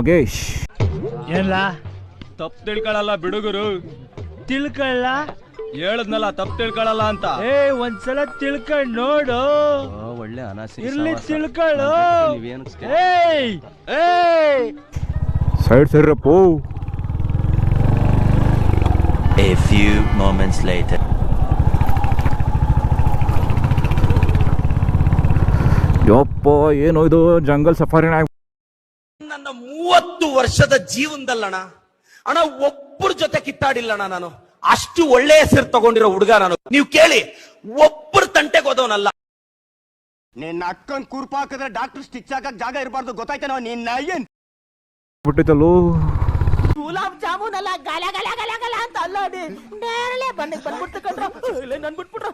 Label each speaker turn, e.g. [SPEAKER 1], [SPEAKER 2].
[SPEAKER 1] ಯೋಗೇಶ್.
[SPEAKER 2] ಏನ್ಲ
[SPEAKER 3] ತಪ್ಪು ತಿಳ್ಕೊಳಲ್ಲ ಬಿಡುಗರು.
[SPEAKER 2] ತಿಳ್ಕೊಳ್ಳ
[SPEAKER 3] ಹೇಳದ್ನಲ್ಲ ತಪ್ಪು ತಿಳ್ಕೊಳಲ್ಲ ಅಂತ.
[SPEAKER 2] ಒಂದ್ಸಲ ತಿಳ್ಕೊಂಡ್ ನೋಡು.
[SPEAKER 3] ಒಳ್ಳೆ ಅನಾಸಿ
[SPEAKER 2] ಇರ್ಲಿ ತಿಳ್ಕೊಳ್ಳು.
[SPEAKER 1] Side ಸೈಡ್ರಪ್ಪು.
[SPEAKER 4] A few moments later.
[SPEAKER 1] ಯಪ್ಪ ಏನೋ ಇದು ಜಂಗಲ್ ಸಫಾರಿನ.
[SPEAKER 5] ನನ್ನ 30 ವರ್ಷದ ಜೀವನದಲ್ಲಣ್ಣ ಅಣ್ಣ ಒಬ್ಬರ ಜೊತೆ ಕಿತ್ತಾಡಿಲ್ಲಣ್ಣ ನಾನು. ಅಷ್ಟು ಒಳ್ಳೆ ಹೆಸರು ತಗೊಂಡಿರೋ ಹುಡುಗ ನಾನು. ನೀವು ಕೇಳಿ, ಒಬ್ಬರ ತಂಟೆಗೆ ಹೋದವನಲ್ಲ.
[SPEAKER 6] ನಿನ್ನ ಅಕ್ಕನ್ ಕೂರ್ಪಾಕಿದ್ರೆ ಡಾಕ್ಟರ್ ಸ್ಟಿಚ್ ಹಾಕಕ್ ಜಾಗ ಇರಬಾರ್ದು, ಗೊತ್ತಾಯ್ತೇನೋ? ನಿನ್ನ ಏನ್
[SPEAKER 1] ಬಿಟ್ಟಿತ್ತಲ್ಲೂ.
[SPEAKER 7] ಗುಲಾಬ್ ಜಾಮೂನ್ ಅಲ್ಲ, ಗಲ ಗಲ ಗಲ ಗಲ ಅಂತ ಅಲ್ಲಾಡಿ ನೇರಳೆ ಬಂದ್ಬಿಟ್ಟು ಕಂಡ್ರ ನನ್ ಬಿಟ್ಬಿಟ್ರ.